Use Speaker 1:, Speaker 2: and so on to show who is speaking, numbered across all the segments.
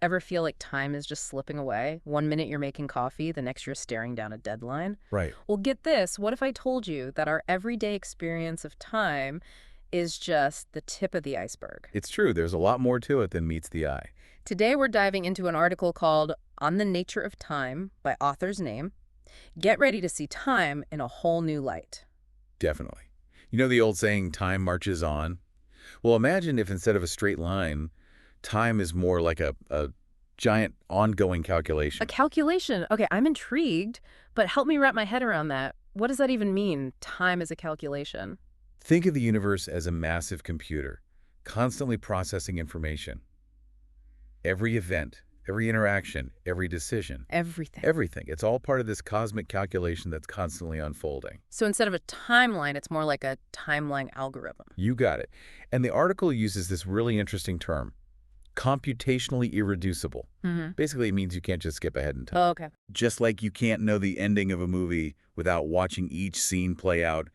Speaker 1: Ever feel like time is just slipping away? One minute you're making coffee, the next you're staring down a deadline.
Speaker 2: Right.
Speaker 1: Well, get this. What if I told you that our everyday experience of time is just the tip of the iceberg?
Speaker 2: It's true. There's a lot more to it than meets the eye.
Speaker 1: Today we're diving into an article called On the Nature of Time by author's name. Get ready to see time in a whole new light.
Speaker 2: Definitely. You know the old saying, time marches on? Well, imagine if instead of a straight line, time is more like a giant ongoing
Speaker 1: A
Speaker 2: calculation.
Speaker 1: calculation. Okay, I'm intrigued, but help me wrap my head around that. What does that even mean? Time is a calculation.
Speaker 2: Think of the universe as a massive computer, constantly processing information. Every event, every interaction, every decision,
Speaker 1: Everything.
Speaker 2: everything. It's all part of this cosmic calculation that's constantly unfolding.
Speaker 1: So instead of a timeline, it's more like a timeline algorithm.
Speaker 2: You got it. And the article uses this really interesting term, computationally irreducible.
Speaker 1: Mm-hmm.
Speaker 2: Basically, it means you can't just skip ahead in time.
Speaker 1: Oh, okay.
Speaker 2: Just like you can't know the ending of a movie without watching each scene play out,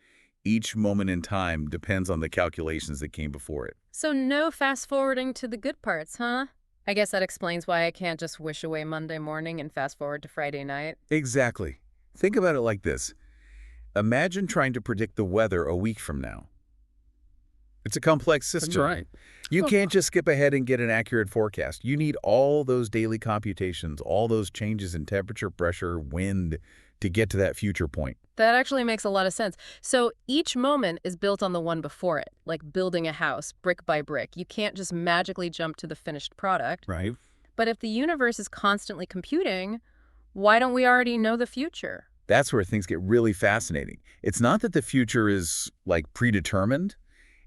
Speaker 2: each moment in time depends on the calculations that came before it.
Speaker 1: So no fast forwarding to the good parts, huh? I guess that explains why I can't just wish away Monday morning and fast forward to Friday night.
Speaker 2: Exactly. Think about it like this. Imagine trying to predict the weather a week from now. It's a complex system.
Speaker 3: Right.
Speaker 2: You
Speaker 3: Well,
Speaker 2: can't just skip ahead and get an accurate forecast. You need all those daily computations, all those changes in temperature, pressure, wind to get to that future point.
Speaker 1: That actually makes a lot of sense. So each moment is built on the one before it, like building a house brick by brick. You can't just magically jump to the finished product.
Speaker 2: Right.
Speaker 1: But if the universe is constantly computing, why don't we already know the future?
Speaker 2: That's where things get really fascinating. It's not that the future is, like, predetermined.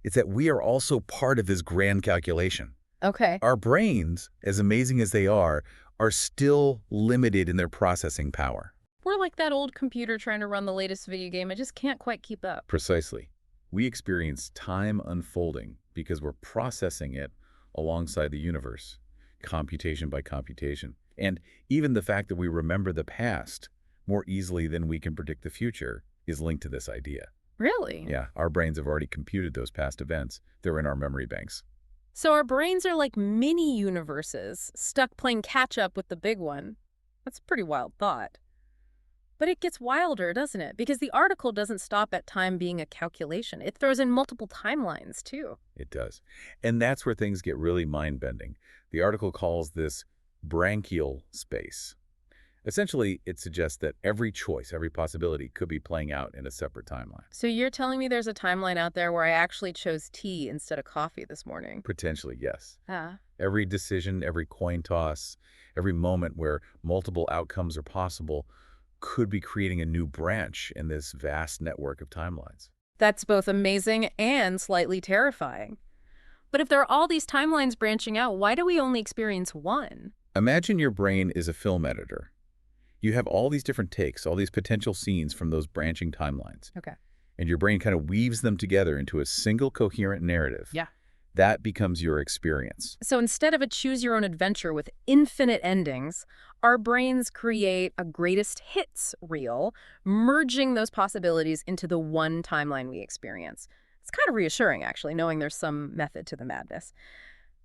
Speaker 2: It's that we are also part of this grand calculation.
Speaker 1: Okay.
Speaker 2: Our brains, as amazing as they are still limited in their processing power.
Speaker 1: We're like that old computer trying to run the latest video game. I just can't quite keep up.
Speaker 2: Precisely. We experience time unfolding because we're processing it alongside the universe, computation by computation. And even the fact that we remember the past more easily than we can predict the future is linked to this idea.
Speaker 1: Really?
Speaker 2: Yeah, our brains have already computed those past events. They're in our memory banks.
Speaker 1: So our brains are like mini universes, stuck playing catch up with the big one. That's a pretty wild thought. But it gets wilder, doesn't it? Because the article doesn't stop at time being a calculation. It throws in multiple timelines, too.
Speaker 2: It does. And that's where things get really mind-bending. The article calls this branchial space. Essentially, it suggests that every choice, every possibility could be playing out in a separate timeline.
Speaker 1: So you're telling me there's a timeline out there where I actually chose tea instead of coffee this morning?
Speaker 2: Potentially, yes.
Speaker 1: Ah.
Speaker 2: Every decision, every coin toss, every moment where multiple outcomes are possible could be creating a new branch in this vast network of timelines.
Speaker 1: That's both amazing and slightly terrifying. But if there are all these timelines branching out, why do we only experience one?
Speaker 2: Imagine your brain is a film editor. You have all these different takes, all these potential scenes from those branching timelines.
Speaker 1: Okay.
Speaker 2: And your brain kind of weaves them together into a single coherent narrative.
Speaker 1: Yeah.
Speaker 2: That becomes your experience.
Speaker 1: So instead of a choose-your-own-adventure with infinite endings, our brains create a greatest hits reel, merging those possibilities into the one timeline we experience. It's kind of reassuring, actually, knowing there's some method to the madness.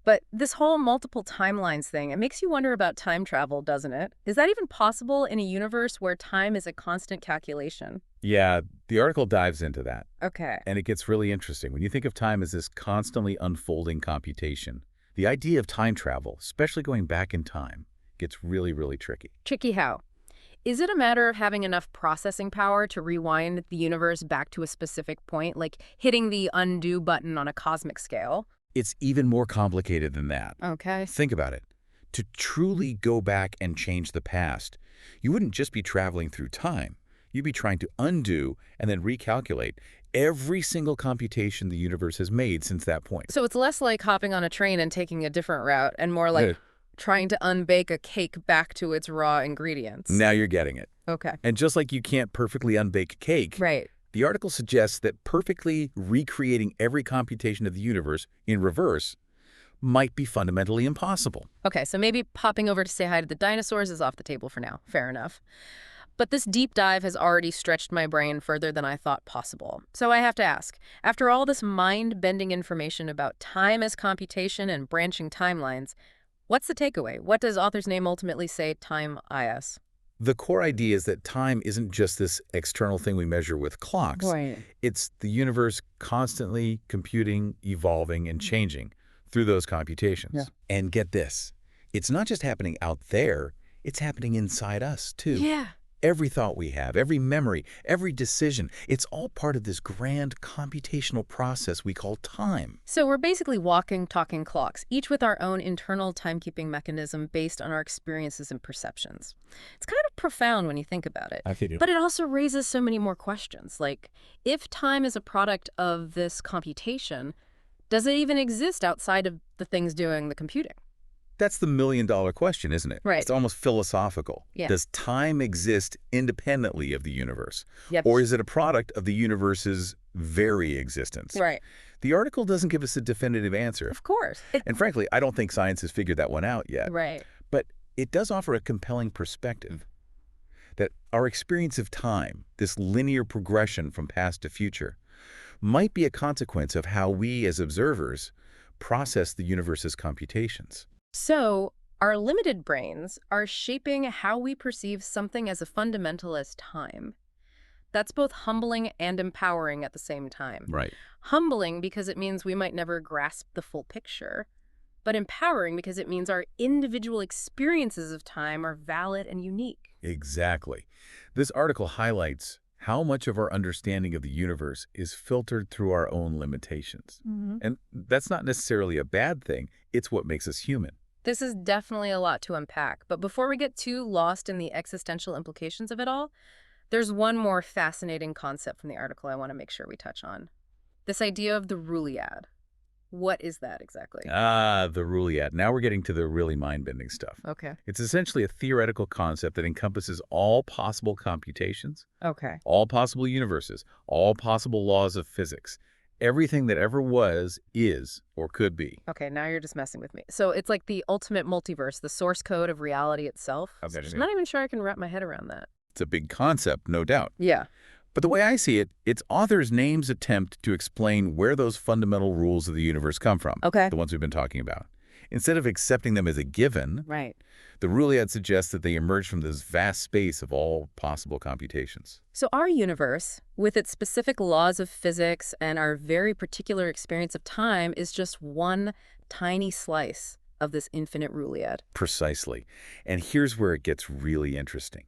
Speaker 1: But this whole multiple timelines thing, it makes you wonder about time travel, doesn't it? Is that even possible in a universe where time is a constant calculation?
Speaker 2: Yeah, the article dives into that.
Speaker 1: Okay.
Speaker 2: And it gets really interesting. When you think of time as this constantly unfolding computation, the idea of time travel, especially going back in time, gets really, really tricky.
Speaker 1: Tricky how? Is it a matter of having enough processing power to rewind the universe back to a specific point, like hitting the undo button on a cosmic scale?
Speaker 2: It's even more complicated than that.
Speaker 1: Okay.
Speaker 2: Think about it. To truly go back and change the past, you wouldn't just be traveling through time. You'd be trying to undo and then recalculate every single computation the universe has made since that point.
Speaker 1: So it's less like hopping on a train and taking a different route and more like
Speaker 2: Yeah.
Speaker 1: trying to unbake a cake back to its raw ingredients.
Speaker 2: Now you're getting it.
Speaker 1: Okay.
Speaker 2: And just like you can't perfectly unbake cake,
Speaker 1: Right.
Speaker 2: the article suggests that perfectly recreating every computation of the universe in reverse might be fundamentally impossible.
Speaker 1: Okay, so maybe popping over to say hi to the dinosaurs is off the table for now. Fair enough. But this deep dive has already stretched my brain further than I thought possible. So I have to ask, after all this mind-bending information about time as computation and branching timelines, What's the takeaway? What does author's name ultimately say time is?
Speaker 2: The core idea is that time isn't just this external thing we measure with clocks.
Speaker 1: Right.
Speaker 2: It's the universe constantly computing, evolving, and changing through those computations.
Speaker 1: Yeah.
Speaker 2: And get this, it's not just happening out there, it's happening inside us, too.
Speaker 1: Yeah.
Speaker 2: Every thought we have, every memory, every decision, it's all part of this grand computational process we call time.
Speaker 1: So we're basically walking, talking clocks, each with our own internal timekeeping mechanism based on our experiences and perceptions. It's kind of profound when you think about it.
Speaker 2: I feel you.
Speaker 1: But it also raises so many more questions, like, if time is a product of this computation, does it even exist outside of the things doing the computing?
Speaker 2: That's the million-dollar question, isn't it?
Speaker 1: Right.
Speaker 2: It's almost philosophical.
Speaker 1: Yeah.
Speaker 2: Does time exist independently of the universe?
Speaker 1: Yep.
Speaker 2: Or is it a product of the universe's very existence?
Speaker 1: Right.
Speaker 2: The article doesn't give us a definitive answer.
Speaker 1: Of course.
Speaker 2: And frankly, I don't think science has figured that one out yet.
Speaker 1: Right.
Speaker 2: But it does offer a compelling perspective that our experience of time, this linear progression from past to future, might be a consequence of how we as observers process the universe's computations.
Speaker 1: So our limited brains are shaping how we perceive something as fundamental as time. That's both humbling and empowering at the same time.
Speaker 2: Right.
Speaker 1: Humbling because it means we might never grasp the full picture, but empowering because it means our individual experiences of time are valid and unique.
Speaker 2: Exactly. This article highlights how much of our understanding of the universe is filtered through our own limitations. And that's not necessarily a bad thing. It's what makes us human.
Speaker 1: This is definitely a lot to unpack, but before we get too lost in the existential implications of it all, there's one more fascinating concept from the article I want to make sure we touch on. This idea of the Rulliad. What is that exactly?
Speaker 2: The Rulliad. Now we're getting to the really mind-bending stuff.
Speaker 1: Okay.
Speaker 2: It's essentially a theoretical concept that encompasses all possible computations,
Speaker 1: Okay.
Speaker 2: all possible universes, all possible laws of physics. Everything that ever was, is, or could be.
Speaker 1: Okay, now you're just messing with me. So it's like the ultimate multiverse, the source code of reality itself.
Speaker 2: Okay,
Speaker 1: I'm not even sure I can wrap my head around that.
Speaker 2: It's a big concept, no doubt.
Speaker 1: Yeah.
Speaker 2: But the way I see it, its author's names attempt to explain where those fundamental rules of the universe come from.
Speaker 1: Okay.
Speaker 2: The ones we've been talking about. Instead of accepting them as a given,
Speaker 1: Right.
Speaker 2: the Rulliad suggests that they emerge from this vast space of all possible computations.
Speaker 1: So our universe, with its specific laws of physics and our very particular experience of time, is just one tiny slice of this infinite Rulliad.
Speaker 2: Precisely. And here's where it gets really interesting.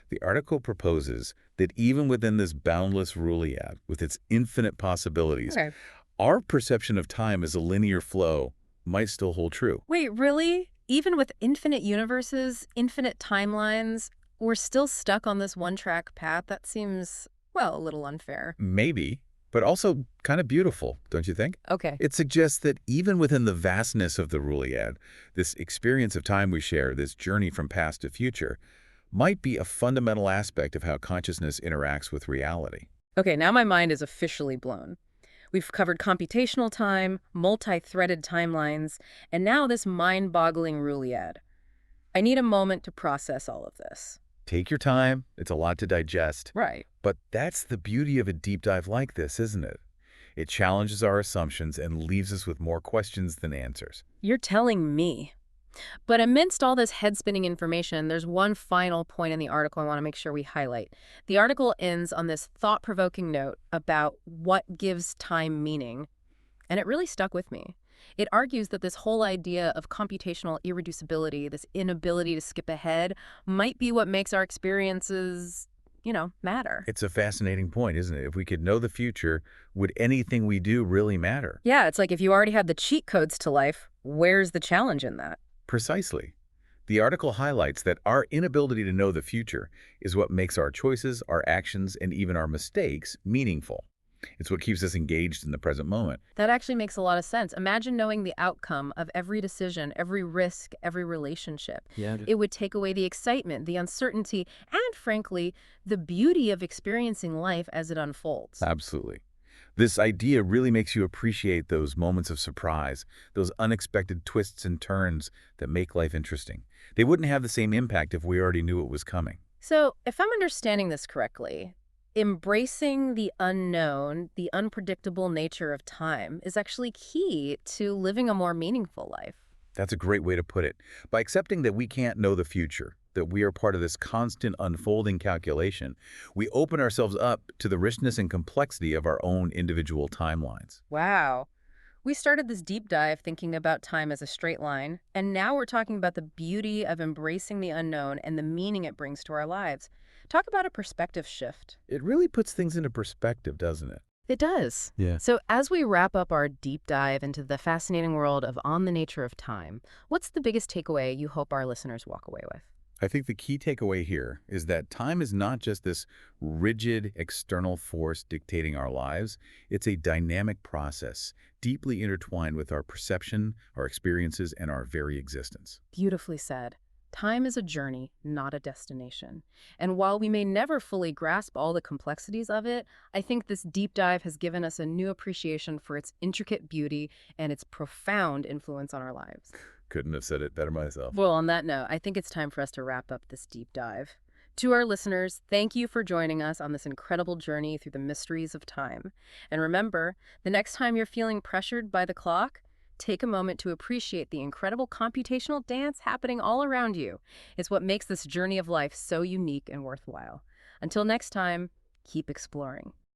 Speaker 2: The article proposes that even within this boundless Rulliad, with its infinite possibilities,
Speaker 1: Okay.
Speaker 2: our perception of time as a linear flow might still hold true.
Speaker 1: Wait, really? Even with infinite universes, infinite timelines, we're still stuck on this one-track path? That seems, well, a little unfair.
Speaker 2: Maybe, but also kind of beautiful, don't you think?
Speaker 1: Okay.
Speaker 2: It suggests that even within the vastness of the Rulliad, this experience of time we share, this journey from past to future, might be a fundamental aspect of how consciousness interacts with reality.
Speaker 1: Okay, now my mind is officially blown. We've covered computational time, multi-threaded timelines, and now this mind-boggling Rulliad. I need a moment to process all of this.
Speaker 2: Take your time. It's a lot to digest.
Speaker 1: Right.
Speaker 2: But that's the beauty of a deep dive like this, isn't it? It challenges our assumptions and leaves us with more questions than answers.
Speaker 1: You're telling me. But amidst all this head-spinning information, there's one final point in the article I want to make sure we highlight. The article ends on this thought-provoking note about what gives time meaning, and it really stuck with me. It argues that this whole idea of computational irreducibility, this inability to skip ahead, might be what makes our experiences, matter.
Speaker 2: It's a fascinating point, isn't it? If we could know the future, would anything we do really matter?
Speaker 1: Yeah, it's like if you already had the cheat codes to life, where's the challenge in that?
Speaker 2: Precisely. The article highlights that our inability to know the future is what makes our choices, our actions, and even our mistakes meaningful. It's what keeps us engaged in the present moment.
Speaker 1: That actually makes a lot of sense. Imagine knowing the outcome of every decision, every risk, every relationship.
Speaker 2: Yeah.
Speaker 1: It would take away the excitement, the uncertainty, and frankly, the beauty of experiencing life as it unfolds.
Speaker 2: Absolutely. This idea really makes you appreciate those moments of surprise, those unexpected twists and turns that make life interesting. They wouldn't have the same impact if we already knew it was coming.
Speaker 1: So, if I'm understanding this correctly, embracing the unknown, the unpredictable nature of time is actually key to living a more meaningful life.
Speaker 2: That's a great way to put it. By accepting that we can't know the future, that we are part of this constant unfolding calculation, we open ourselves up to the richness and complexity of our own individual timelines.
Speaker 1: Wow. We started this deep dive thinking about time as a straight line, and now we're talking about the beauty of embracing the unknown and the meaning it brings to our lives. Talk about a perspective shift.
Speaker 2: It really puts things into perspective, doesn't it?
Speaker 1: It does.
Speaker 2: Yeah.
Speaker 1: So, as we wrap up our deep dive into the fascinating world of On the Nature of Time, what's the biggest takeaway you hope our listeners walk away with?
Speaker 2: I think the key takeaway here is that time is not just this rigid external force dictating our lives. It's a dynamic process, deeply intertwined with our perception, our experiences, and our very existence.
Speaker 1: Beautifully said. Time is a journey, not a destination. And while we may never fully grasp all the complexities of it, I think this deep dive has given us a new appreciation for its intricate beauty and its profound influence on our lives.
Speaker 2: Couldn't have said it better myself.
Speaker 1: Well, on that note, I think it's time for us to wrap up this deep dive. To our listeners, thank you for joining us on this incredible journey through the mysteries of time. And remember, the next time you're feeling pressured by the clock, take a moment to appreciate the incredible computational dance happening all around you. It's what makes this journey of life so unique and worthwhile. Until next time, keep exploring.